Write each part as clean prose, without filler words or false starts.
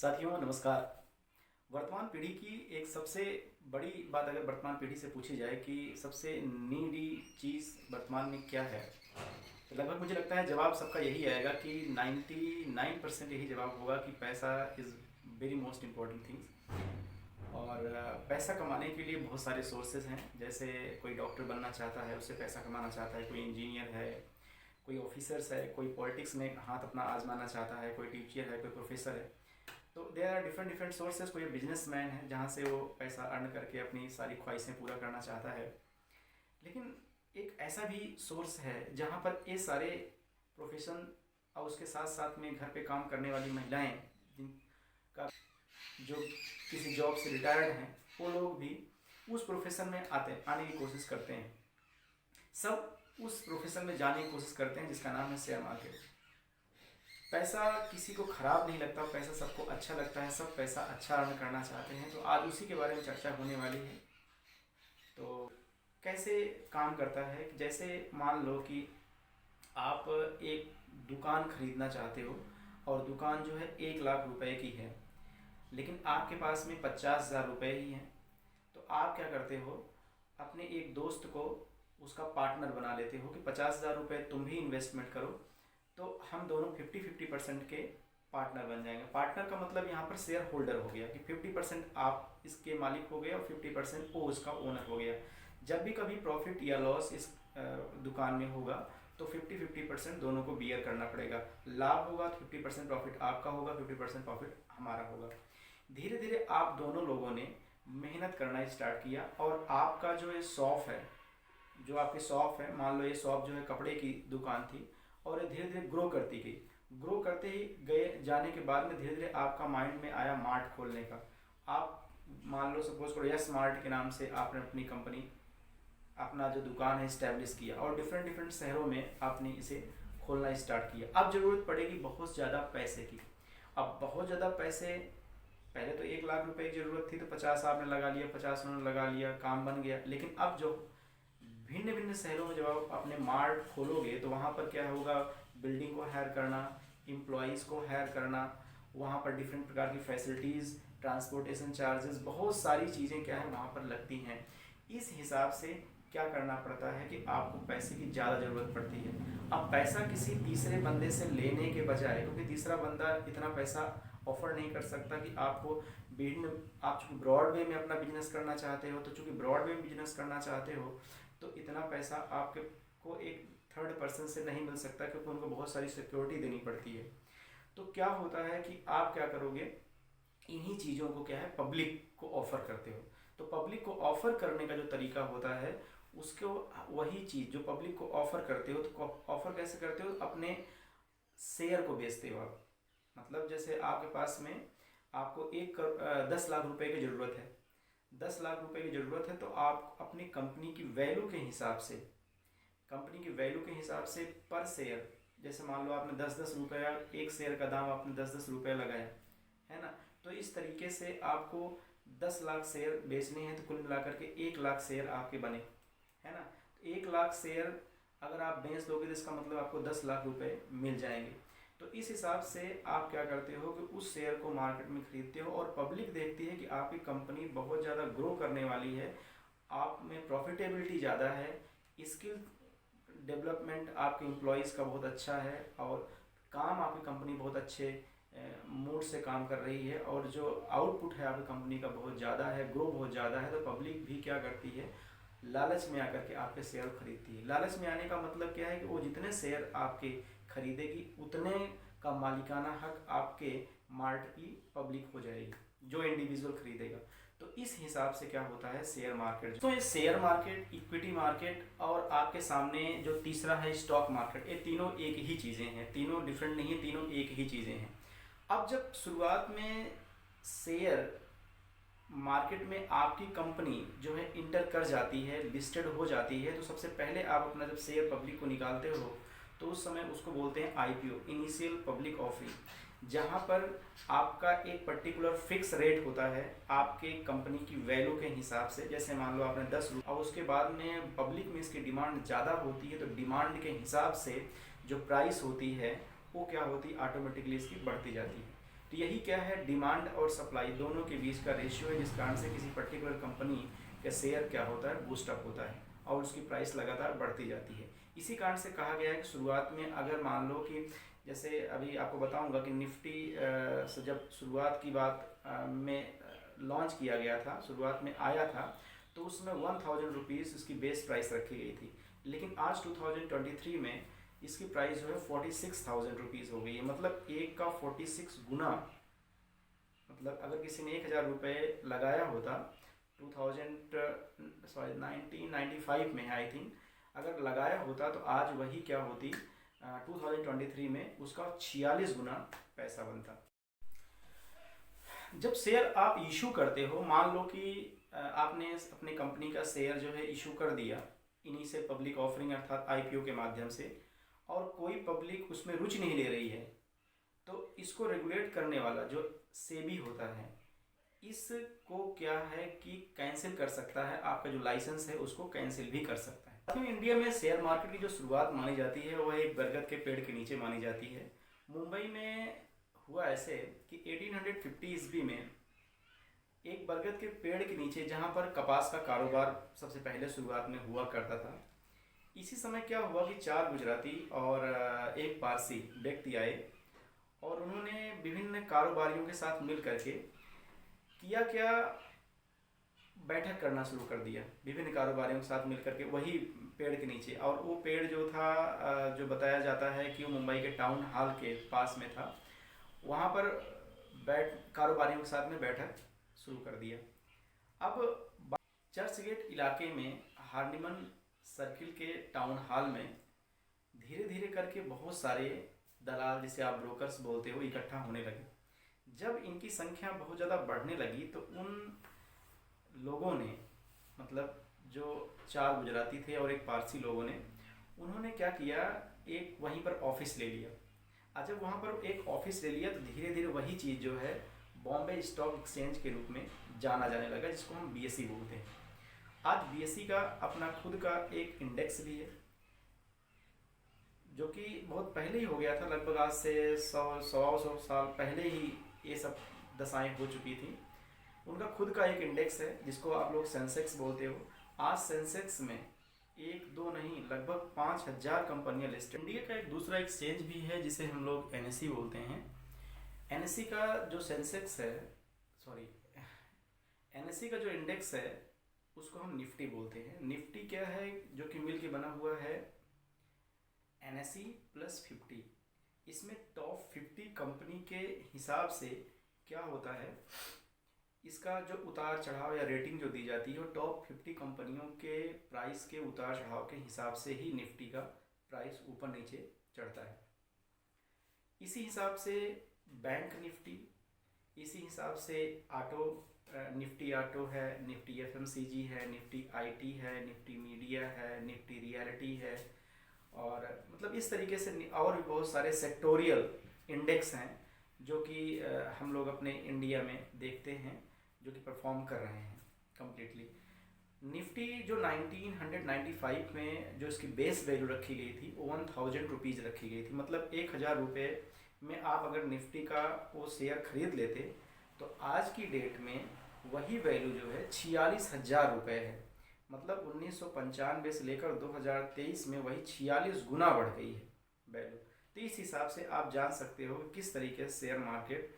साथियों नमस्कार। वर्तमान पीढ़ी की एक सबसे बड़ी बात अगर वर्तमान पीढ़ी से पूछी जाए कि सबसे नीडी चीज़ वर्तमान में क्या है, तो लगभग मुझे लगता है जवाब सबका यही आएगा कि 99% यही जवाब होगा कि पैसा is very most important things. और पैसा कमाने के लिए बहुत सारे सोर्सेज हैं। जैसे कोई डॉक्टर बनना चाहता है, उससे पैसा कमाना चाहता है, कोई इंजीनियर है, कोई ऑफिसर्स है, कोई पॉलिटिक्स में हाथ अपना आजमाना चाहता है, कोई टीचर है, कोई प्रोफेसर है। तो there are different different sources. कोई बिजनेसमैन है जहाँ से वो पैसा अर्न करके अपनी सारी ख्वाहिशें पूरा करना चाहता है। लेकिन एक ऐसा भी सोर्स है जहाँ पर ये सारे प्रोफेशन और उसके साथ साथ में घर पे काम करने वाली महिलाएं जिनका जो किसी जॉब से रिटायर्ड हैं, वो लोग भी उस प्रोफेशन में आने की कोशिश करते हैं। सब उस प्रोफेशन में जाने की कोशिश करते हैं जिसका नाम है शेयर मार्केट। पैसा किसी को ख़राब नहीं लगता, पैसा सबको अच्छा लगता है, सब पैसा अच्छा अर्न करना चाहते हैं। तो आज उसी के बारे में चर्चा होने वाली है। तो कैसे काम करता है, जैसे मान लो कि आप एक दुकान खरीदना चाहते हो और दुकान जो है 1 लाख रुपए की है, लेकिन आपके पास में 50,000 रुपये ही हैं। तो आप क्या करते हो, अपने एक दोस्त को उसका पार्टनर बना लेते हो कि 50,000 रुपये तुम भी इन्वेस्टमेंट करो, तो हम दोनों 50-50% के पार्टनर बन जाएंगे। पार्टनर का मतलब यहाँ पर शेयर होल्डर हो गया कि 50% आप इसके मालिक हो गए और 50% वो उसका ओनर हो गया। जब भी कभी प्रॉफिट या लॉस इस दुकान में होगा तो 50-50% दोनों को बियर करना पड़ेगा। लाभ होगा तो 50% प्रॉफिट आपका होगा, 50% प्रॉफिट हमारा होगा। धीरे धीरे आप दोनों लोगों ने मेहनत करना स्टार्ट किया और आपका जो ये शॉप है, जो आपकी शॉप है, मान लो ये शॉप जो है कपड़े की दुकान थी और ये धीरे धीरे ग्रो करती गई। ग्रो करते ही गए जाने के बाद में धीरे धीरे आपका माइंड में आया मार्ट खोलने का। आप मान लो सपोज करो यस मार्ट के नाम से आपने अपनी कंपनी, अपना जो दुकान है इस्टेब्लिश किया और डिफरेंट डिफरेंट शहरों में आपने इसे खोलना स्टार्ट किया। अब ज़रूरत पड़ेगी बहुत ज़्यादा पैसे की। अब बहुत ज़्यादा पैसे, पहले तो 1 लाख रुपए की ज़रूरत थी तो 50 आपने लगा लिया, 50 उन्होंने लगा लिया, काम बन गया। लेकिन अब जो भिन्न भिन्न शहरों में जब आप अपने मार्ट खोलोगे तो वहाँ पर क्या होगा, बिल्डिंग को हायर करना, एम्प्लॉयज़ को हायर करना, वहाँ पर डिफरेंट प्रकार की फैसिलिटीज़, ट्रांसपोर्टेशन चार्जेस, बहुत सारी चीज़ें क्या है वहाँ पर लगती हैं। इस हिसाब से क्या करना पड़ता है कि आपको पैसे की ज़्यादा ज़रूरत पड़ती है। अब पैसा किसी तीसरे बंदे से लेने के बजाय, क्योंकि तीसरा बंदा इतना पैसा ऑफर नहीं कर सकता कि आपको भिन्न, आप चूँकि ब्रॉड वे में अपना बिजनेस करना चाहते हो, तो चूँकि ब्रॉड वे में बिजनेस करना चाहते हो तो इतना पैसा आपके को एक थर्ड पर्सन से नहीं मिल सकता, क्योंकि उनको बहुत सारी सिक्योरिटी देनी पड़ती है। तो क्या होता है कि आप क्या करोगे, इन्हीं चीज़ों को क्या है पब्लिक को ऑफ़र करते हो। तो पब्लिक को ऑफ़र करने का जो तरीका होता है उसको, वही चीज़ जो पब्लिक को ऑफ़र करते हो, तो ऑफ़र कैसे करते हो, अपने शेयर को बेचते हो आप। मतलब जैसे आपके पास में आपको 10 लाख रुपए की ज़रूरत है, 10 लाख रुपए की ज़रूरत है, तो आप अपनी कंपनी की वैल्यू के हिसाब से, कंपनी की वैल्यू के हिसाब से पर शेयर, जैसे मान लो आपने 10-10 रुपया, एक शेयर का दाम आपने 10-10 रुपये लगाया है ना, तो इस तरीके से आपको 10 लाख शेयर बेचने हैं। तो कुल मिलाकर के 1 लाख शेयर आपके बने, है ना। तो 1 लाख शेयर अगर आप बेच दोगे तो इसका मतलब आपको 10 लाख रुपए मिल जाएंगे। तो इस हिसाब से आप क्या करते हो कि उस शेयर को मार्केट में खरीदते हो और पब्लिक देखती है कि आपकी कंपनी बहुत ज़्यादा ग्रो करने वाली है, आप में प्रॉफिटेबिलिटी ज़्यादा है, स्किल डेवलपमेंट आपके एम्प्लॉयज़ का बहुत अच्छा है और काम आपकी कंपनी बहुत अच्छे मूड से काम कर रही है और जो आउटपुट है आपकी कंपनी का बहुत ज़्यादा है, ग्रो बहुत ज़्यादा है। तो पब्लिक भी क्या करती है, लालच में आकर के आपके शेयर खरीदती है। लालच में आने का मतलब क्या है कि वो जितने शेयर आपके खरीदेगी उतने का मालिकाना हक आपके मार्ट की पब्लिक हो जाएगी, जो इंडिविजुअल खरीदेगा। तो इस हिसाब से क्या होता है शेयर मार्केट। तो ये शेयर मार्केट, इक्विटी मार्केट और आपके सामने जो तीसरा है स्टॉक मार्केट, ये तीनों एक ही चीज़ें हैं, तीनों डिफरेंट नहीं है, तीनों एक ही चीज़ें हैं। अब जब शुरुआत में शेयर मार्केट में आपकी कंपनी जो है इंटर कर जाती है, लिस्टेड हो जाती है, तो सबसे पहले आप अपना जब शेयर पब्लिक को निकालते हो तो उस समय उसको बोलते हैं आईपीओ, इनिशियल पब्लिक ऑफरिंग, जहां पर आपका एक पर्टिकुलर फिक्स रेट होता है आपके कंपनी की वैल्यू के हिसाब से। जैसे मान लो आपने 10 रुपये और उसके बाद में पब्लिक में इसकी डिमांड ज़्यादा होती है, तो डिमांड के हिसाब से जो प्राइस होती है वो क्या होती है, ऑटोमेटिकली इसकी बढ़ती जाती है। तो यही क्या है, डिमांड और सप्लाई दोनों के बीच का रेशियो है, जिस कारण से किसी पर्टिकुलर कंपनी का शेयर क्या होता है, बूस्टअप होता है और उसकी प्राइस लगातार बढ़ती जाती है। इसी कारण से कहा गया है कि शुरुआत में अगर मान लो कि जैसे अभी आपको बताऊंगा कि निफ्टी से जब शुरुआत की बात में लॉन्च किया गया था, शुरुआत में आया था, तो उसमें 1000 रुपीज़ इसकी बेस प्राइस रखी गई थी। लेकिन आज 2023 में इसकी प्राइस जो है 46,000 रुपीज़ हो गई है। मतलब एक का 46 गुना। मतलब अगर किसी ने 1000 रुपये लगाया होता 1995 में आई थिंक, अगर लगाया होता तो आज वही क्या होती, 2023 में उसका 46 गुना पैसा बनता। जब शेयर आप इशू करते हो, मान लो कि आपने अपने कंपनी का शेयर जो है इशू कर दिया इन्हीं से पब्लिक ऑफरिंग अर्थात आईपीओ के माध्यम से, और कोई पब्लिक उसमें रुचि नहीं ले रही है, तो इसको रेगुलेट करने वाला जो सेबी होता है, इसको क्या है कि कैंसिल कर सकता है, आपका जो लाइसेंस है उसको कैंसिल भी कर सकता है। तो इंडिया में शेयर मार्केट की जो शुरुआत मानी जाती है वह एक बरगद के पेड़ के नीचे मानी जाती है। मुंबई में हुआ ऐसे कि 1850 ईस्वी में एक बरगद के पेड़ के नीचे, जहाँ पर कपास का कारोबार सबसे पहले शुरुआत में हुआ करता था, इसी समय क्या हुआ कि 4 गुजराती और एक पारसी व्यक्ति आए और उन्होंने विभिन्न कारोबारियों के साथ मिल करके किया क्या, बैठक करना शुरू कर दिया विभिन्न कारोबारियों के साथ मिलकर के वही पेड़ के नीचे। और वो पेड़ जो था, जो बताया जाता है कि वो मुंबई के टाउन हॉल के पास में था, वहाँ पर कारोबारियों के साथ में बैठक शुरू कर दिया। अब चर्च गेट इलाके में हार्निमन सर्किल के टाउन हॉल में धीरे धीरे करके बहुत सारे दलाल, जिसे आप ब्रोकर्स बोलते हो, इकट्ठा होने लगे। जब इनकी संख्या बहुत ज़्यादा बढ़ने लगी तो उन लोगों ने, मतलब जो 4 गुजराती थे और एक पारसी लोगों ने, उन्होंने क्या किया, एक वहीं पर ऑफिस ले लिया। और जब वहाँ पर एक ऑफिस ले लिया तो धीरे धीरे वही चीज़ जो है बॉम्बे स्टॉक एक्सचेंज के रूप में जाना जाने लगा, जिसको हम बीएसई बोलते हैं। आज बीएसई का अपना खुद का एक इंडेक्स भी है, जो कि बहुत पहले ही हो गया था, लगभग आज से 100 साल पहले ही ये सब दशाएं हो चुकी थी। उनका खुद का एक इंडेक्स है जिसको आप लोग सेंसेक्स बोलते हो। आज सेंसेक्स में 1-2 नहीं, लगभग 5000 कंपनियां लिस्टेड। इंडिया का एक दूसरा एक्सचेंज भी है जिसे हम लोग एनएसई बोलते हैं। एनएसई का जो सेंसेक्स है, सॉरी, एनएसई का जो इंडेक्स है उसको हम निफ्टी बोलते हैं। निफ्टी क्या है, जो कि मिल के बना हुआ है एनएसई प्लस 50। इसमें टॉप 50 कंपनी के हिसाब से क्या होता है, इसका जो उतार चढ़ाव या रेटिंग जो दी जाती है वो टॉप 50 कंपनियों के प्राइस के उतार चढ़ाव के हिसाब से ही निफ्टी का प्राइस ऊपर नीचे चढ़ता है। इसी हिसाब से बैंक निफ्टी, इसी हिसाब से ऑटो, निफ्टी ऑटो है, निफ्टी एफएमसीजी है, निफ्टी आईटी है, निफ्टी मीडिया है, निफ्टी रियलिटी है, और मतलब इस तरीके से और भी बहुत सारे सेक्टोरियल इंडेक्स हैं जो कि हम लोग अपने इंडिया में देखते हैं, जो कि परफॉर्म कर रहे हैं कम्प्लीटली। निफ्टी जो 1995 में जो इसकी बेस वैल्यू रखी गई थी वो 1000 रुपीज़ रखी गई थी। मतलब 1000 रुपये में आप अगर निफ्टी का वो शेयर खरीद लेते तो आज की डेट में वही वैल्यू जो है 46,000 रुपये है। मतलब 1995 से लेकर 2023 में वही 46 गुना बढ़ गई है वैल्यू। तो इस हिसाब से आप जान सकते हो कि किस तरीके से शेयर मार्केट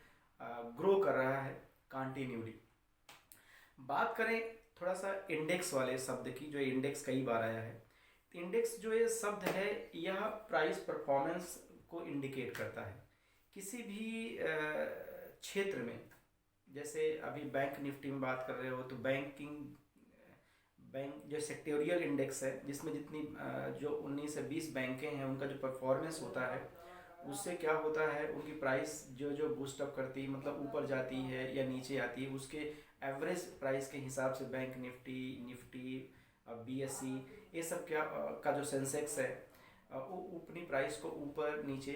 ग्रो कर रहा है कंटिन्यूली। बात करें थोड़ा सा इंडेक्स वाले शब्द की, जो इंडेक्स कई बार आया है। इंडेक्स जो ये शब्द है यह प्राइस परफॉर्मेंस को इंडिकेट करता है किसी भी क्षेत्र में। जैसे अभी बैंक निफ्टी में बात कर रहे हो तो बैंक जो सेक्टोरियल इंडेक्स है, जिसमें जितनी जो 19 से 20 बैंकें हैं उनका जो परफॉर्मेंस होता है उससे क्या होता है, उनकी प्राइस जो बूस्टअप करती है, मतलब ऊपर जाती है या नीचे आती है, उसके एवरेज प्राइस के हिसाब से बैंक निफ्टी बीएसई ये सब क्या का जो सेंसेक्स है वो अपनी प्राइस को ऊपर नीचे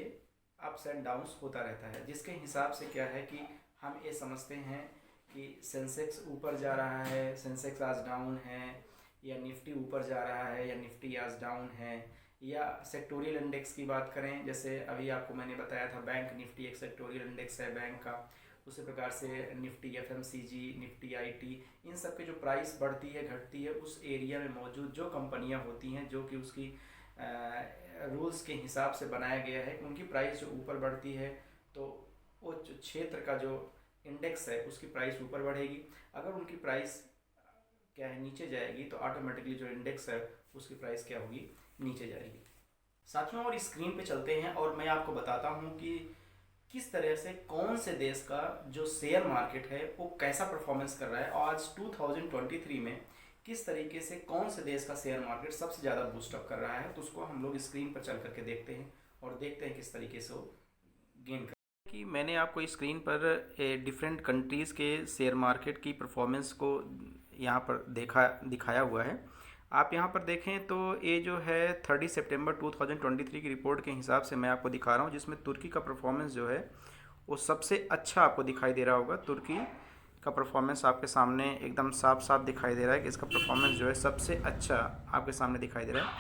अप्स एंड डाउन्स होता रहता है, जिसके हिसाब से क्या है कि हम ये समझते हैं कि सेंसेक्स ऊपर जा रहा है, सेंसेक्स आज डाउन है, या निफ्टी ऊपर जा रहा है या निफ्टी आज डाउन है, या सेक्टोरियल इंडेक्स की बात करें, जैसे अभी आपको मैंने बताया था बैंक निफ्टी एक सेक्टोरियल इंडेक्स है बैंक का, उसी प्रकार से निफ्टी एफएमसीजी, निफ्टी आईटी, इन सब के जो प्राइस बढ़ती है घटती है उस एरिया में मौजूद जो कंपनियां होती हैं जो कि उसकी रूल्स के हिसाब से बनाया गया है, उनकी प्राइस जो ऊपर बढ़ती है तो वो क्षेत्र का जो इंडेक्स है उसकी प्राइस ऊपर बढ़ेगी। अगर उनकी प्राइस क्या है नीचे जाएगी तो ऑटोमेटिकली जो इंडेक्स है उसकी प्राइस क्या होगी, नीचे जाएगी। साथियों और स्क्रीन पे चलते हैं और मैं आपको बताता हूँ कि किस तरह से कौन से देश का जो शेयर मार्केट है वो कैसा परफॉर्मेंस कर रहा है और आज 2023 में किस तरीके से कौन से देश का शेयर मार्केट सबसे ज़्यादा बूस्टअप कर रहा है। तो उसको हम लोग स्क्रीन पर चल करके देखते हैं और देखते हैं किस तरीके से वो गेन कर कि मैंने आपको स्क्रीन पर डिफरेंट कंट्रीज़ के शेयर मार्केट की परफॉर्मेंस को यहाँ पर दिखाया हुआ है। आप यहाँ पर देखें तो ये जो है 30 सितंबर 2023 की रिपोर्ट के हिसाब से मैं आपको दिखा रहा हूँ, जिसमें तुर्की का परफॉर्मेंस जो है वो सबसे अच्छा आपको दिखाई दे रहा होगा। तुर्की का परफॉर्मेंस आपके सामने एकदम साफ साफ दिखाई दे रहा है कि इसका परफॉर्मेंस जो है सबसे अच्छा आपके सामने दिखाई दे रहा है,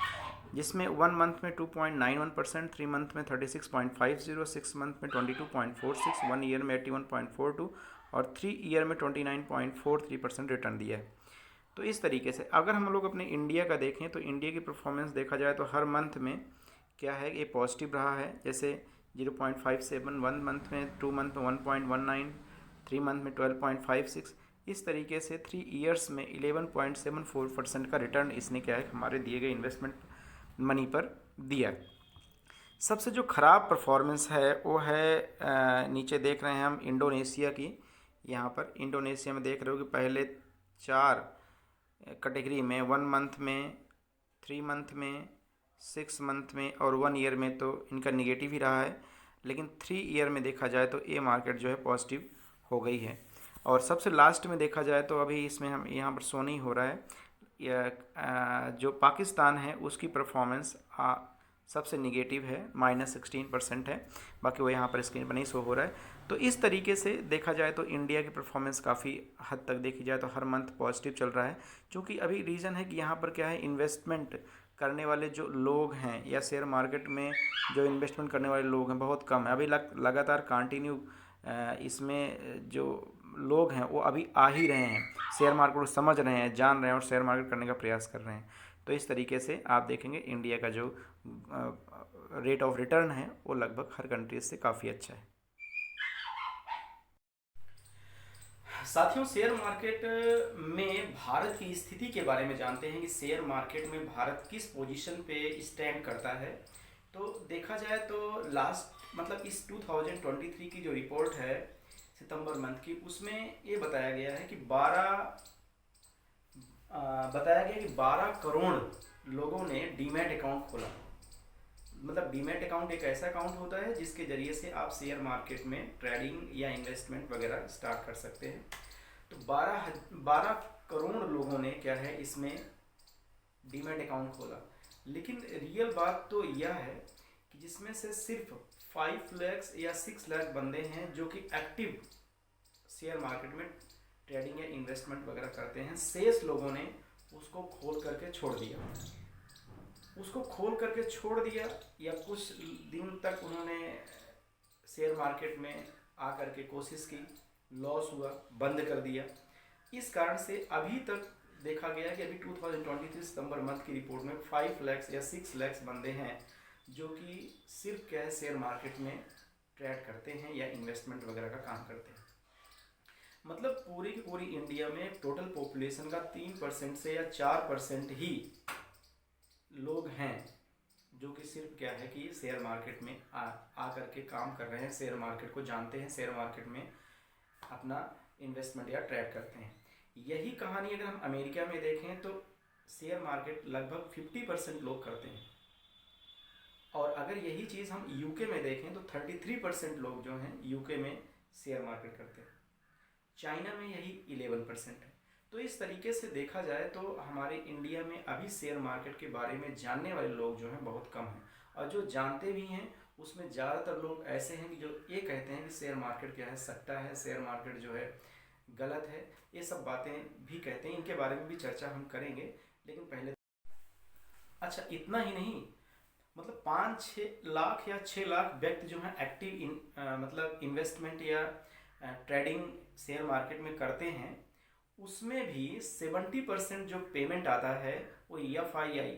जिसमें 1 मंथ में 2.91%, 3 मंथ में 36.50, 6 मंथ में 22.46, 1 ईयर में 81.42 और 3 ईयर में 29.43% रिटर्न दिया है। तो इस तरीके से अगर हम लोग अपने इंडिया का देखें तो इंडिया की परफॉर्मेंस देखा जाए तो हर मंथ में क्या है ये पॉजिटिव रहा है, जैसे 0.57, 1 मंथ में, 2 मंथ में 1.19, 3 मंथ में 12.56, इस तरीके से 3 ईयर्स में 11.74% का रिटर्न इसने क्या है हमारे दिए गए इन्वेस्टमेंट मनी पर दिया। सबसे जो ख़राब परफॉर्मेंस है वो है नीचे देख रहे हैं हम इंडोनेशिया की। यहाँ पर इंडोनेशिया में देख रहे हो कि पहले 4 कैटेगरी में 1 मंथ में, 3 मंथ में, 6 मंथ में और 1 ईयर में तो इनका निगेटिव ही रहा है, लेकिन 3 ईयर में देखा जाए तो ये मार्केट जो है पॉजिटिव हो गई है। और सबसे लास्ट में देखा जाए तो अभी इसमें हम यहाँ पर शो नहीं हो रहा है, जो पाकिस्तान है उसकी परफॉर्मेंस सबसे निगेटिव है, -16% है, बाकी वो यहाँ पर स्क्रीन पर नहीं शो हो रहा है। तो इस तरीके से देखा जाए तो इंडिया की परफॉर्मेंस काफ़ी हद तक देखी जाए तो हर मंथ पॉजिटिव चल रहा है, क्योंकि अभी रीज़न है कि यहाँ पर क्या है इन्वेस्टमेंट करने वाले जो लोग हैं या शेयर मार्केट में जो इन्वेस्टमेंट करने वाले लोग हैं बहुत कम है। अभी लगातार कंटिन्यू इसमें जो लोग हैं वो अभी आ ही रहे हैं, शेयर मार्केट को समझ रहे हैं, जान रहे हैं और शेयर मार्केट करने का प्रयास कर रहे हैं। तो इस तरीके से आप देखेंगे इंडिया का जो रेट ऑफ रिटर्न है वो लगभग हर कंट्रीज से काफ़ी अच्छा है। साथियों शेयर मार्केट में भारत की स्थिति के बारे में जानते हैं कि शेयर मार्केट में भारत किस पोजीशन पे स्टैंड करता है। तो देखा जाए तो लास्ट मतलब इस 2023 की जो रिपोर्ट है सितंबर मंथ की, उसमें ये बताया गया है कि 12 करोड़ लोगों ने डीमैट अकाउंट खोला। मतलब डीमैट अकाउंट एक ऐसा अकाउंट होता है जिसके ज़रिए से आप शेयर मार्केट में ट्रेडिंग या इन्वेस्टमेंट वगैरह स्टार्ट कर सकते हैं। तो 12 करोड़ लोगों ने क्या है इसमें डीमैट अकाउंट खोला, लेकिन रियल बात तो यह है कि जिसमें से सिर्फ 5 लाख या 6 लाख बंदे हैं जो कि एक्टिव शेयर मार्केट में ट्रेडिंग या इन्वेस्टमेंट वगैरह करते हैं। शेष लोगों ने उसको खोल करके छोड़ दिया या कुछ दिन तक उन्होंने शेयर मार्केट में आकर के कोशिश की, लॉस हुआ, बंद कर दिया। इस कारण से अभी तक देखा गया कि अभी 2023 सितंबर मंथ की रिपोर्ट में 5 लाख या 6 लाख बंदे हैं जो कि सिर्फ क्या है शेयर मार्केट में ट्रेड करते हैं या इन्वेस्टमेंट वगैरह का काम करते हैं। मतलब पूरी की पूरी इंडिया में टोटल पॉपुलेशन का 3% से या 4% ही लोग हैं जो कि सिर्फ क्या है कि शेयर मार्केट में आ करके काम कर रहे हैं, शेयर मार्केट को जानते हैं, शेयर मार्केट में अपना इन्वेस्टमेंट या ट्रेड करते हैं। यही कहानी अगर हम अमेरिका में देखें तो शेयर मार्केट लगभग 50% लोग करते हैं, और अगर यही चीज़ हम यूके में देखें तो 33% लोग जो हैं यूके में शेयर मार्केट करते हैं। चाइना में यही 11% है। तो इस तरीके से देखा जाए तो हमारे इंडिया में अभी शेयर मार्केट के बारे में जानने वाले लोग जो हैं बहुत कम हैं, और जो जानते भी हैं उसमें ज़्यादातर लोग ऐसे हैं कि जो ये कहते हैं कि शेयर मार्केट क्या है, सट्टा है, शेयर मार्केट जो है गलत है, ये सब बातें भी कहते हैं। इनके बारे में भी चर्चा हम करेंगे, लेकिन पहले अच्छा इतना ही नहीं, मतलब 5-6 लाख या 6 लाख व्यक्ति जो हैं एक्टिव मतलब इन्वेस्टमेंट या ट्रेडिंग शेयर मार्केट में करते हैं, उसमें भी 70% जो पेमेंट आता है वो FII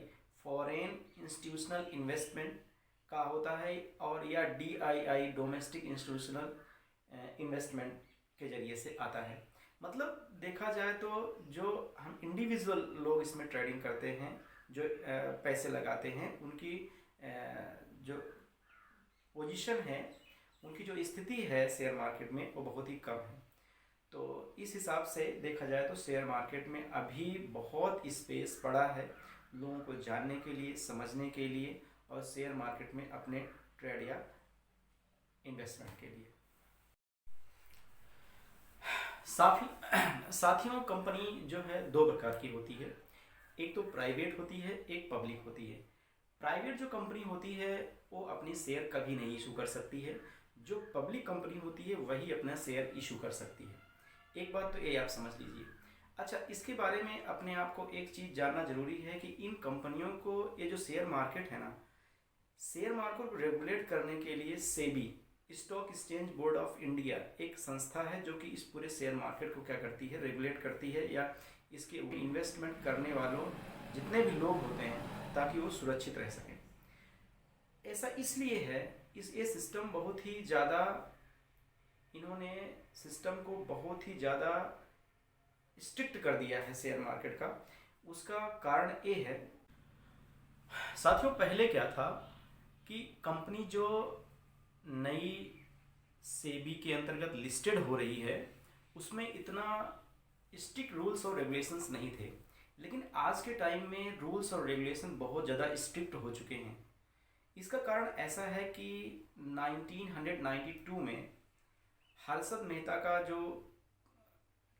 फॉरेन इंस्टीट्यूशनल इन्वेस्टमेंट का होता है, और या DII डोमेस्टिक इंस्टीट्यूशनल इन्वेस्टमेंट के जरिए से आता है। मतलब देखा जाए तो जो हम इंडिविजुअल लोग इसमें ट्रेडिंग करते हैं, जो पैसे लगाते हैं, उनकी जो पोजीशन है, उनकी जो स्थिति है शेयर मार्केट में वो बहुत ही कम है। तो इस हिसाब से देखा जाए तो शेयर मार्केट में अभी बहुत स्पेस पड़ा है लोगों को जानने के लिए, समझने के लिए, और शेयर मार्केट में अपने ट्रेड या इन्वेस्टमेंट के लिए। साथियों, कंपनी जो है दो प्रकार की होती है, एक तो प्राइवेट होती है, एक पब्लिक होती है। प्राइवेट जो कंपनी होती है वो अपनी शेयर कभी नहीं इशू कर सकती है, जो पब्लिक कंपनी होती है वही अपना शेयर इशू कर सकती है। एक बात तो ये आप समझ लीजिए। अच्छा, इसके बारे में अपने आप को एक चीज़ जानना जरूरी है कि इन कंपनियों को, ये जो शेयर मार्केट है ना, शेयर मार्केट को रेगुलेट करने के लिए SEBI, stock exchange board of India, एक संस्था है जो कि इस पूरे शेयर मार्केट को क्या करती है, रेगुलेट करती है, या इसके इन्वेस्टमेंट करने वालों जितने भी लोग होते हैं ताकि वो सुरक्षित रह सकें। ऐसा इसलिए है, ये सिस्टम बहुत ही ज़्यादा, इन्होंने सिस्टम को बहुत ही ज़्यादा स्ट्रिक्ट कर दिया है शेयर मार्केट का। उसका कारण ये है साथियों, पहले क्या था कि कंपनी जो नई सेबी के अंतर्गत लिस्टेड हो रही है उसमें इतना स्ट्रिक्ट रूल्स और रेगुलेशंस नहीं थे, लेकिन आज के टाइम में रूल्स और रेगुलेशन बहुत ज़्यादा स्ट्रिक्ट हो चुके हैं। इसका कारण ऐसा है कि 1992 में हर्षद मेहता का जो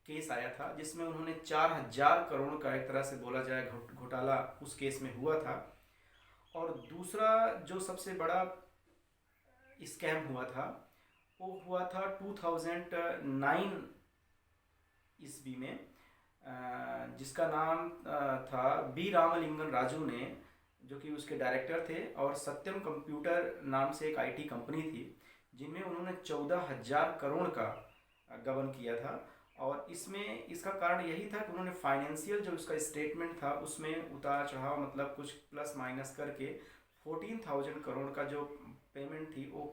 केस आया था, जिसमें उन्होंने 4000 करोड़ का, एक तरह से बोला जाए, घोटाला उस केस में हुआ था। और दूसरा जो सबसे बड़ा स्कैम हुआ था वो हुआ था 2009 ईस्वी में, जिसका नाम था बी रामलिंगन राजू ने, जो कि उसके डायरेक्टर थे, और सत्यम कंप्यूटर नाम से एक IT कंपनी थी, जिनमें उन्होंने 14,000 करोड़ का गबन किया था। और इसमें इसका कारण यही था कि उन्होंने फाइनेंशियल जो उसका स्टेटमेंट था उसमें उतार चढ़ाव, मतलब कुछ प्लस माइनस करके 14,000 करोड़ का जो पेमेंट थी वो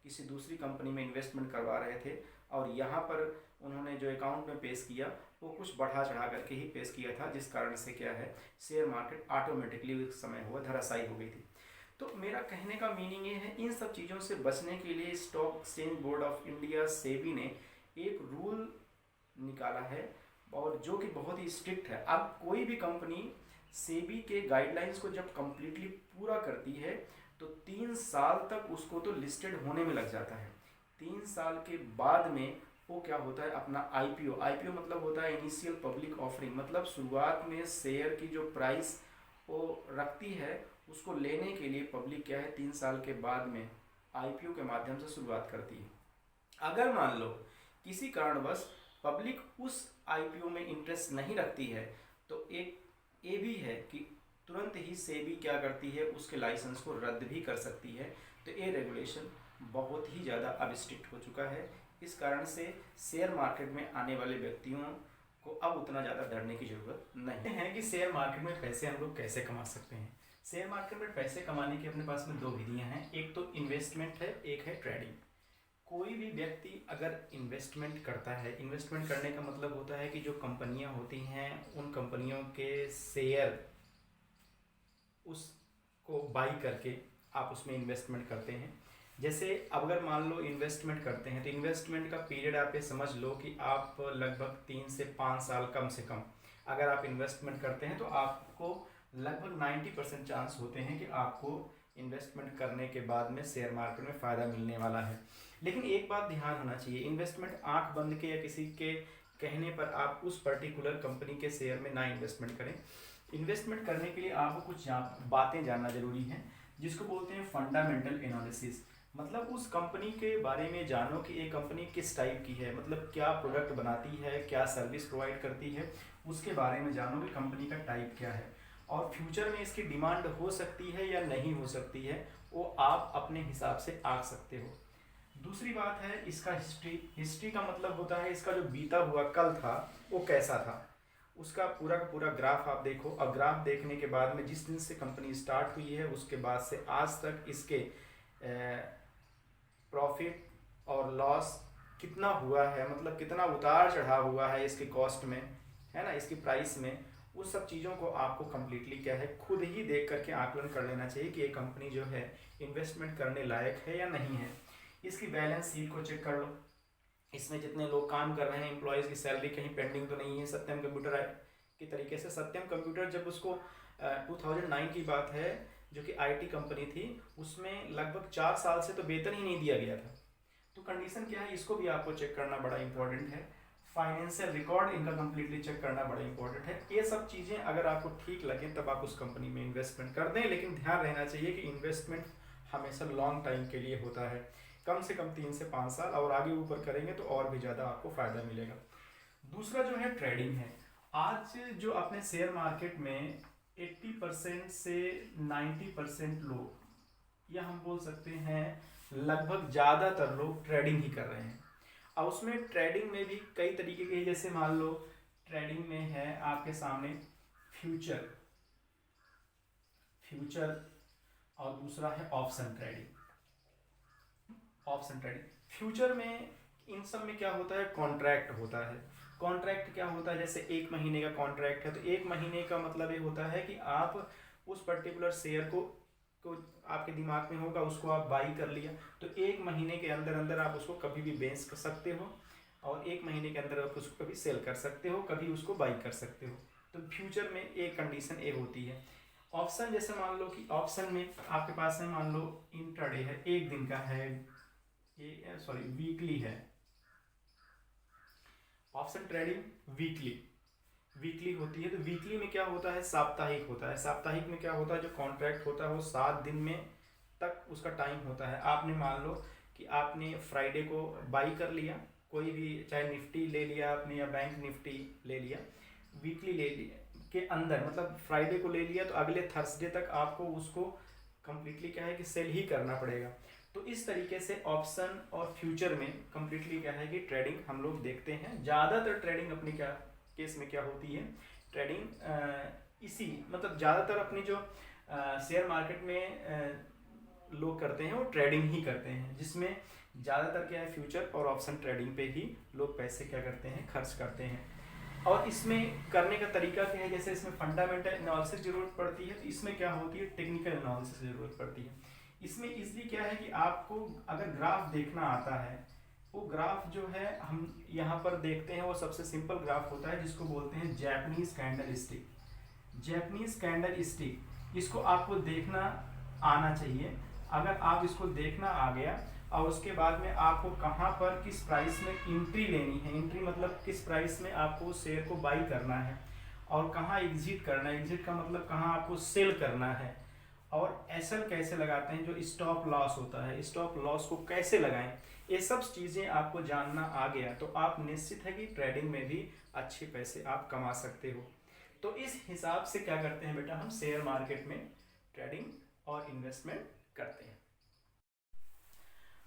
किसी दूसरी कंपनी में इन्वेस्टमेंट करवा रहे थे, और यहाँ पर उन्होंने जो अकाउंट में पेश किया वो कुछ बढ़ा चढ़ा करके ही पेश किया था, जिस कारण से क्या है, शेयर मार्केट ऑटोमेटिकली उस समय हुआ धराशायी हो गई थी। तो मेरा कहने का मीनिंग ये है, इन सब चीज़ों से बचने के लिए stock exchange board of India SEBI ने एक रूल निकाला है, और जो कि बहुत ही स्ट्रिक्ट है। अब कोई भी कंपनी सेबी के गाइडलाइंस को जब कम्प्लीटली पूरा करती है तो 3 साल तक उसको तो लिस्टेड होने में लग जाता है। 3 साल के बाद में वो क्या होता है, अपना IPO मतलब होता है इनिशियल पब्लिक ऑफरिंग, मतलब शुरुआत में शेयर की जो प्राइस वो रखती है उसको लेने के लिए पब्लिक क्या है, 3 साल के बाद में IPO के माध्यम से शुरुआत करती है। अगर मान लो किसी कारणवश पब्लिक उस IPO में इंटरेस्ट नहीं रखती है तो एक ये भी है कि तुरंत ही सेबी क्या करती है, उसके लाइसेंस को रद्द भी कर सकती है। तो ये रेगुलेशन बहुत ही ज़्यादा अब स्ट्रिक्ट हो चुका है। इस कारण से शेयर मार्केट में आने वाले व्यक्तियों को अब उतना ज़्यादा डरने की ज़रूरत नहीं है। कि शेयर मार्केट में पैसे हम लोग कैसे कमा सकते हैं। शेयर मार्केट में पैसे कमाने की अपने पास में 2 विधियाँ हैं, एक तो इन्वेस्टमेंट है, एक है ट्रेडिंग। कोई भी व्यक्ति अगर इन्वेस्टमेंट करता है, इन्वेस्टमेंट करने का मतलब होता है कि जो कंपनियां होती हैं उन कंपनियों के शेयर उसको बाई करके आप उसमें इन्वेस्टमेंट करते हैं। जैसे अगर मान लो इन्वेस्टमेंट करते हैं तो इन्वेस्टमेंट का पीरियड आप ये समझ लो कि आप लगभग 3 से 5 साल कम से कम अगर आप इन्वेस्टमेंट करते हैं तो आपको लगभग 90% चांस होते हैं कि आपको इन्वेस्टमेंट करने के बाद में शेयर मार्केट में फ़ायदा मिलने वाला है। लेकिन एक बात ध्यान होना चाहिए, इन्वेस्टमेंट आंख बंद के या किसी के कहने पर आप उस पर्टिकुलर कंपनी के शेयर में ना इन्वेस्टमेंट करें। इन्वेस्टमेंट करने के लिए आपको कुछ बातें जानना जरूरी है, जिसको बोलते हैं फंडामेंटल एनालिसिस। मतलब उस कंपनी के बारे में जानो कि ये कंपनी किस टाइप की है, मतलब क्या प्रोडक्ट बनाती है, क्या सर्विस प्रोवाइड करती है, उसके बारे में जानो कि कंपनी का टाइप क्या है। और फ्यूचर में इसकी डिमांड हो सकती है या नहीं हो सकती है, वो आप अपने हिसाब से आंक सकते हो। दूसरी बात है इसका हिस्ट्री। हिस्ट्री का मतलब होता है इसका जो बीता हुआ कल था वो कैसा था, उसका पूरा का पूरा ग्राफ आप देखो। और ग्राफ देखने के बाद में जिस दिन से कंपनी स्टार्ट हुई है उसके बाद से आज तक इसके प्रॉफिट और लॉस कितना हुआ है, मतलब कितना उतार चढ़ाव हुआ है इसके कॉस्ट में, है ना, इसकी प्राइस में, उस सब चीज़ों को आपको कम्प्लीटली क्या है खुद ही देख करके आकलन कर लेना चाहिए कि ये कंपनी जो है इन्वेस्टमेंट करने लायक है या नहीं है। इसकी बैलेंस शीट को चेक कर लो, इसमें जितने लोग काम कर रहे हैं, एम्प्लॉयज़ की सैलरी कहीं पेंडिंग तो नहीं है। सत्यम कंप्यूटर की तरीके से, सत्यम कंप्यूटर जब उसको 2009 की बात है, जो कि आईटी कंपनी थी, उसमें लगभग 4 साल से तो वेतन ही नहीं दिया गया था। तो कंडीशन क्या है, इसको भी आपको चेक करना बड़ा इंपॉर्टेंट है। फाइनेंशियल रिकॉर्ड इनका कंप्लीटली चेक करना बड़ा इंपॉर्टेंट है। ये सब चीज़ें अगर आपको ठीक लगे तब आप उस कंपनी में इन्वेस्टमेंट कर दें, लेकिन ध्यान रहना चाहिए कि इन्वेस्टमेंट हमेशा लॉन्ग टाइम के लिए होता है, कम से कम 3 से 5 साल, और आगे ऊपर करेंगे तो और भी ज़्यादा आपको फ़ायदा मिलेगा। दूसरा जो है ट्रेडिंग है। आज जो अपने शेयर मार्केट में 80% से 90% लोग, या हम बोल सकते हैं लगभग ज़्यादातर लोग ट्रेडिंग ही कर रहे हैं। अब उसमें ट्रेडिंग में भी कई तरीके के, जैसे मान लो ट्रेडिंग में है आपके सामने फ्यूचर, और दूसरा है option trading. Option trading, future में इन सब में क्या होता है, कॉन्ट्रैक्ट होता है। कॉन्ट्रैक्ट क्या होता है, जैसे 1 महीने का कॉन्ट्रैक्ट है तो 1 महीने का मतलब ये होता है कि आप उस पर्टिकुलर शेयर को आपके दिमाग में होगा, उसको आप बाई कर लिया तो 1 महीने के अंदर अंदर आप उसको कभी भी बेच कर सकते हो, और 1 महीने के अंदर आप उसको कभी सेल कर सकते हो, कभी उसको बाई कर सकते हो। तो फ्यूचर में एक कंडीशन ए होती है। ऑप्शन, जैसे मान लो कि ऑप्शन में आपके पास है, मान लो इंट्राडे है, 1 दिन का है, वीकली है। ऑप्शन ट्रेडिंग वीकली होती है। तो वीकली में क्या होता है, साप्ताहिक होता है। साप्ताहिक में क्या होता है, जो कॉन्ट्रैक्ट होता है वो 7 दिन में तक उसका टाइम होता है। आपने मान लो कि आपने फ्राइडे को बाई कर लिया, कोई भी, चाहे निफ्टी ले लिया आपने या बैंक निफ्टी ले लिया, वीकली ले लिया के अंदर, मतलब फ्राइडे को ले लिया तो अगले थर्सडे तक आपको उसको कंप्लीटली क्या है कि सेल ही करना पड़ेगा। तो इस तरीके से ऑप्शन और फ्यूचर में कंप्लीटली क्या है कि ट्रेडिंग हम लोग देखते हैं। ज़्यादातर ट्रेडिंग अपनी क्या केस में क्या होती है, ट्रेडिंग इसी, मतलब ज़्यादातर अपनी जो शेयर मार्केट में लोग करते हैं वो ट्रेडिंग ही करते हैं, जिसमें ज़्यादातर क्या है फ्यूचर और ऑप्शन ट्रेडिंग पे ही लोग पैसे क्या करते हैं, खर्च करते हैं। और इसमें करने का तरीका क्या है, जैसे इसमें फंडामेंटल एनालिसिस ज़रूरत पड़ती है, तो इसमें क्या होती है, टेक्निकल एनालिसिस ज़रूरत पड़ती है। इसमें इसलिए क्या है कि आपको अगर ग्राफ देखना आता है, वो ग्राफ जो है हम यहाँ पर देखते हैं, वो सबसे सिंपल ग्राफ होता है जिसको बोलते हैं Japanese candle stick. Japanese candle stick, इसको आपको देखना आना चाहिए। अगर आप इसको देखना आ गया और उसके बाद में आपको कहाँ पर किस प्राइस में एंट्री लेनी है, एंट्री मतलब किस प्राइस में आपको उस शेयर को बाई करना है, और कहाँ एग्जिट करना है, एग्जिट का मतलब कहाँ आपको सेल करना है, और एसएल कैसे लगाते हैं, जो स्टॉप लॉस होता है, स्टॉप लॉस को कैसे लगाएं, ये सब चीज़ें आपको जानना आ गया तो आप निश्चित है कि ट्रेडिंग में भी अच्छे पैसे आप कमा सकते हो। तो इस हिसाब से क्या करते हैं बेटा, हम शेयर मार्केट में ट्रेडिंग और इन्वेस्टमेंट करते हैं।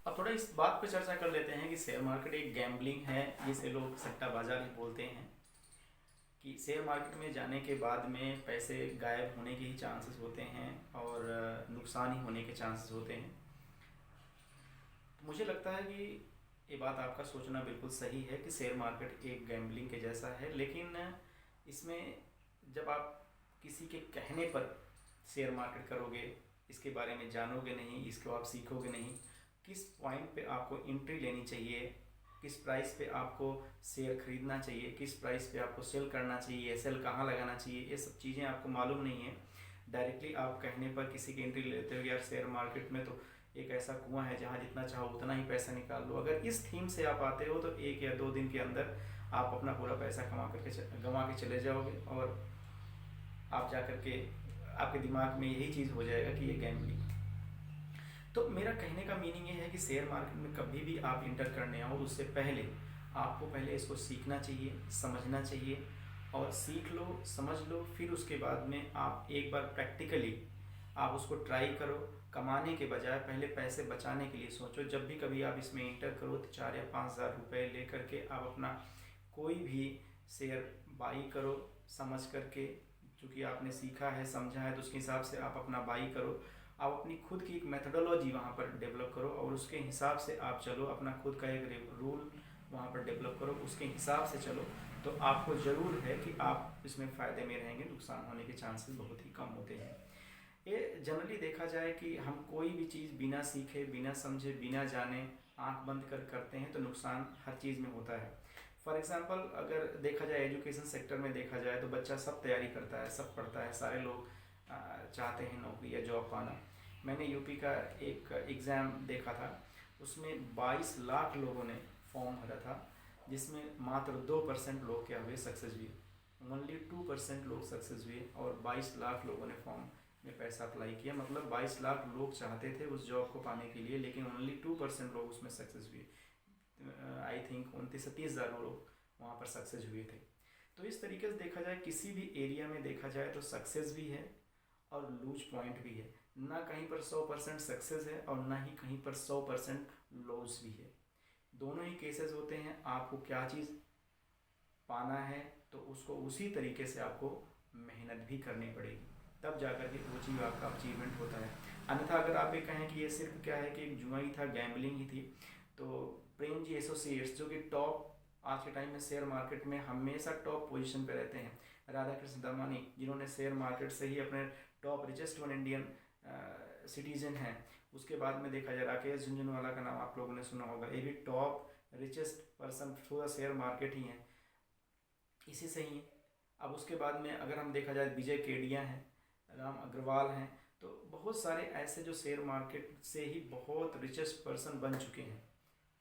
अब थोड़ा इस बात पे चर्चा कर लेते हैं कि शेयर मार्केट एक गैम्बलिंग है, जिसे लोग सट्टा बाजार ही बोलते हैं, कि शेयर मार्केट में जाने के बाद में पैसे गायब होने के ही चांसेस होते हैं और नुकसान ही होने के चांसेस होते हैं। तो मुझे लगता है कि ये बात आपका सोचना बिल्कुल सही है कि शेयर मार्केट एक गैम्बलिंग के जैसा है, लेकिन इसमें जब आप किसी के कहने पर शेयर मार्केट करोगे, इसके बारे में जानोगे नहीं, इसको आप सीखोगे नहीं, किस पॉइंट पे आपको एंट्री लेनी चाहिए, किस प्राइस पे आपको शेयर खरीदना चाहिए, किस प्राइस पे आपको सेल करना चाहिए, सेल कहाँ लगाना चाहिए, ये सब चीज़ें आपको मालूम नहीं है। डायरेक्टली आप कहने पर किसी की एंट्री लेते हो, यार शेयर मार्केट में तो एक ऐसा कुआं है जहाँ जितना चाहो उतना ही पैसा निकाल लो। अगर इस थीम से आप आते हो तो 1 या 2 दिन के अंदर आप अपना पूरा पैसा गंवा के चले जाओगे, और आप जा कर के आपके दिमाग में यही चीज़ हो जाएगा कि ये गैम्बलिंग। तो मेरा कहने का मीनिंग ये है कि शेयर मार्केट में कभी भी आप इंटर करने आओ उससे पहले आपको पहले इसको सीखना चाहिए, समझना चाहिए, और सीख लो, समझ लो, फिर उसके बाद में आप एक बार प्रैक्टिकली आप उसको ट्राई करो। कमाने के बजाय पहले पैसे बचाने के लिए सोचो। जब भी कभी आप इसमें इंटर करो तो 4 या 5 हज़ार रुपये ले करके आप अपना कोई भी शेयर बाई करो, समझ करके। चूँकि आपने सीखा है, समझा है, तो उसके हिसाब से आप अपना बाई करो। आप अपनी खुद की एक मेथडोलॉजी वहाँ पर डेवलप करो और उसके हिसाब से आप चलो। अपना खुद का एक रूल वहाँ पर डेवलप करो, उसके हिसाब से चलो। तो आपको ज़रूर है कि आप इसमें फ़ायदे में रहेंगे, नुकसान होने के चांसेस बहुत ही कम होते हैं। ये जनरली देखा जाए कि हम कोई भी चीज़ बिना सीखे, बिना समझे, बिना जाने आंख बंद कर करते हैं तो नुकसान हर चीज़ में होता है। फॉर एग्ज़ाम्पल अगर देखा जाए एजुकेशन सेक्टर में देखा जाए तो बच्चा सब तैयारी करता है, सब पढ़ता है, सारे लोग चाहते हैं नौकरी या जॉब पाना। मैंने यूपी का एक एग्ज़ाम देखा था, उसमें 22 लाख लोगों ने फॉर्म भरा था, जिसमें मात्र 2% लोग क्या हुए, सक्सेस हुए। ओनली 2% लोग सक्सेस हुए और 22 लाख लोगों ने फॉर्म में पैसा अप्लाई किया। मतलब 22 लाख लोग चाहते थे उस जॉब को पाने के लिए, लेकिन ओनली 2% लोग उसमें सक्सेस हुए। आई थिंक 29 से 30 हज़ार लोग वहाँ पर सक्सेस हुए थे। तो इस तरीके से देखा जाए, किसी भी एरिया में देखा जाए तो सक्सेस भी है और लूज पॉइंट भी है। ना कहीं पर 100% सक्सेस है और ना ही कहीं पर 100% लॉस भी है। दोनों ही केसेस होते हैं। आपको क्या चीज़ पाना है तो उसको उसी तरीके से आपको मेहनत भी करनी पड़ेगी, तब जाकर के वो चीज़ आपका अचीवमेंट होता है। अन्यथा अगर आप ये कहें कि ये सिर्फ क्या है कि एक जुआ ही था, गैम्बलिंग ही थी, तो प्रेम जी एसोसिएट्स जो कि टॉप आज के टाइम में शेयर मार्केट में हमेशा टॉप पोजीशन पे रहते हैं, राधा कृष्ण दमानी जिन्होंने शेयर मार्केट से ही अपने top richest one Indian citizen हैं। उसके बाद में देखा जाए राकेश झुंझुनवाला का नाम आप लोगों ने सुना होगा, ये भी top richest person through the share market ही हैं, इसी से ही। अब उसके बाद में अगर हम देखा जाए विजय केडिया हैं, राम अग्रवाल हैं, तो बहुत सारे ऐसे जो शेयर मार्केट से ही बहुत रिचेस्ट पर्सन बन चुके हैं।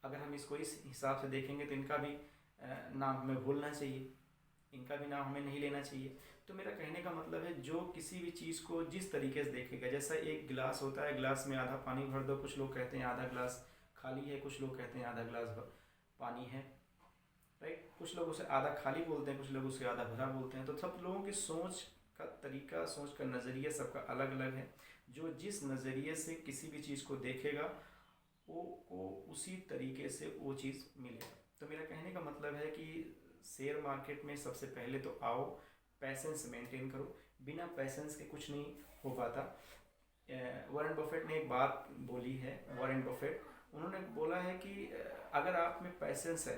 अगर हम इसको इस हिसाब से देखेंगे तो इनका भी नाम हमें भूलना चाहिए, इनका भी नाम हमें नहीं लेना चाहिए। तो मेरा कहने का मतलब है, जो किसी भी चीज़ को जिस तरीके से देखेगा, जैसा एक गिलास होता है, गिलास में आधा पानी भर दो, कुछ लोग कहते हैं आधा गिलास खाली है, कुछ लोग कहते हैं आधा गिलास पानी है, राइट। कुछ लोग उसे आधा खाली बोलते हैं, कुछ लोग उसे आधा भरा बोलते हैं। तो सब लोगों की सोच का तरीका, सोच का नज़रिया सबका अलग अलग है। जो जिस नज़रिए से किसी भी चीज़ को देखेगा वो उसी तरीके से वो चीज़ मिलेगा। तो मेरा कहने का मतलब है कि शेयर मार्केट में सबसे पहले तो आओ, पैसेंस मेंटेन करो। बिना पैसेंस के कुछ नहीं हो पाता। वॉरेन बफेट ने एक बात बोली है, वॉरेन बफेट, उन्होंने बोला है कि अगर आप में पैसेंस है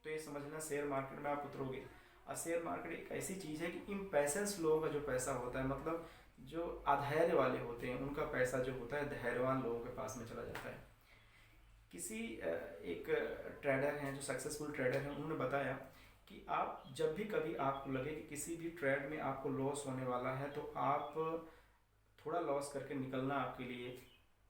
तो ये समझना शेयर मार्केट में आप उतरोगे। और शेयर मार्केट एक ऐसी चीज़ है कि इम्पैसेंस लोगों का जो पैसा होता है, मतलब जो अधैर्य वाले होते हैं, उनका पैसा जो होता है धैर्यवान लोगों के पास में चला जाता है। किसी एक ट्रेडर हैं जो सक्सेसफुल ट्रेडर हैं, उन्होंने बताया कि आप जब भी कभी आपको लगे कि किसी भी ट्रेड में आपको लॉस होने वाला है, तो आप थोड़ा लॉस करके निकलना आपके लिए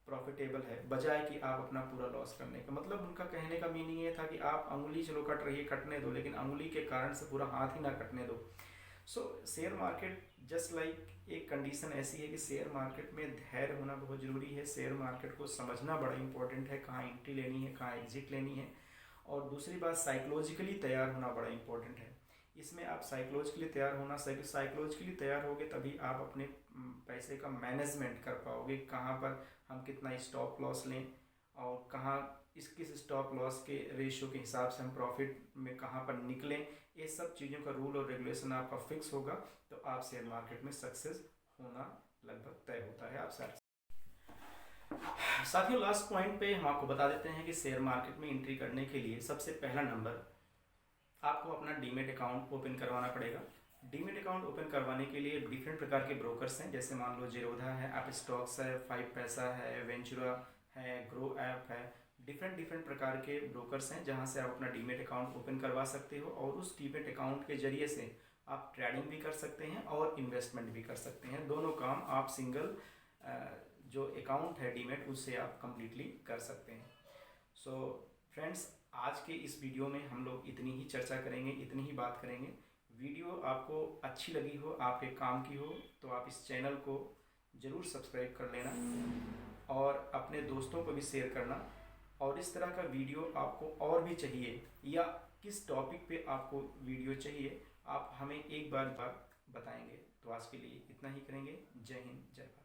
प्रॉफिटेबल है, बजाय कि आप अपना पूरा लॉस करने का। मतलब उनका कहने का मीनिंग ये था कि आप अंगुली चलो कट रही है, कटने दो, लेकिन अंगुली के कारण से पूरा हाथ ही ना कटने दो। सो शेयर मार्केट जस्ट लाइक एक कंडीशन ऐसी है कि शेयर मार्केट में धैर्य होना बहुत ज़रूरी है। शेयर मार्केट को समझना बड़ा इंपॉर्टेंट है, कहाँ एंट्री लेनी है, कहाँ एग्जिट लेनी है। और दूसरी बात, साइकोलॉजिकली तैयार होना बड़ा इंपॉर्टेंट है। इसमें आप साइकोलॉजिकली तैयार होना, साइकोलॉजिकली तैयार होगे तभी आप अपने पैसे का मैनेजमेंट कर पाओगे। कहाँ पर हम कितना स्टॉप लॉस लें और कहाँ किस स्टॉप लॉस के रेशियो के हिसाब से हम प्रॉफिट में कहाँ पर निकलें, ये सब चीज़ों का रूल और रेगुलेशन आपका फिक्स होगा तो आप शेयर मार्केट में सक्सेस होना लगभग तय होता है। आप साथियों, लास्ट पॉइंट पे हम आपको बता देते हैं कि शेयर मार्केट में एंट्री करने के लिए सबसे पहला नंबर, आपको अपना डीमेट अकाउंट ओपन करवाना पड़ेगा। डीमेट अकाउंट ओपन करवाने के लिए डिफरेंट प्रकार के ब्रोकर्स हैं, जैसे मान लो जीरोधा है, आप स्टॉक्स है, 5 पैसा है, वेंचुरा है, ग्रो ऐप है। डिफरेंट प्रकार के ब्रोकर्स हैं जहां से आप अपना डीमेट अकाउंट ओपन करवा सकते हो और उस डीमेट अकाउंट के जरिए से आप ट्रेडिंग भी कर सकते हैं और इन्वेस्टमेंट भी कर सकते हैं। दोनों काम आप सिंगल जो अकाउंट है डीमेट, उससे आप कम्प्लीटली कर सकते हैं। सो फ्रेंड्स, आज के इस वीडियो में हम लोग इतनी ही चर्चा करेंगे, इतनी ही बात करेंगे। वीडियो आपको अच्छी लगी हो, आपके काम की हो, तो आप इस चैनल को ज़रूर सब्सक्राइब कर लेना और अपने दोस्तों को भी शेयर करना। और इस तरह का वीडियो आपको और भी चाहिए या किस टॉपिक पे आपको वीडियो चाहिए, आप हमें एक बार बताएंगे। तो आज के लिए इतना ही करेंगे। जय हिंद, जय भारत।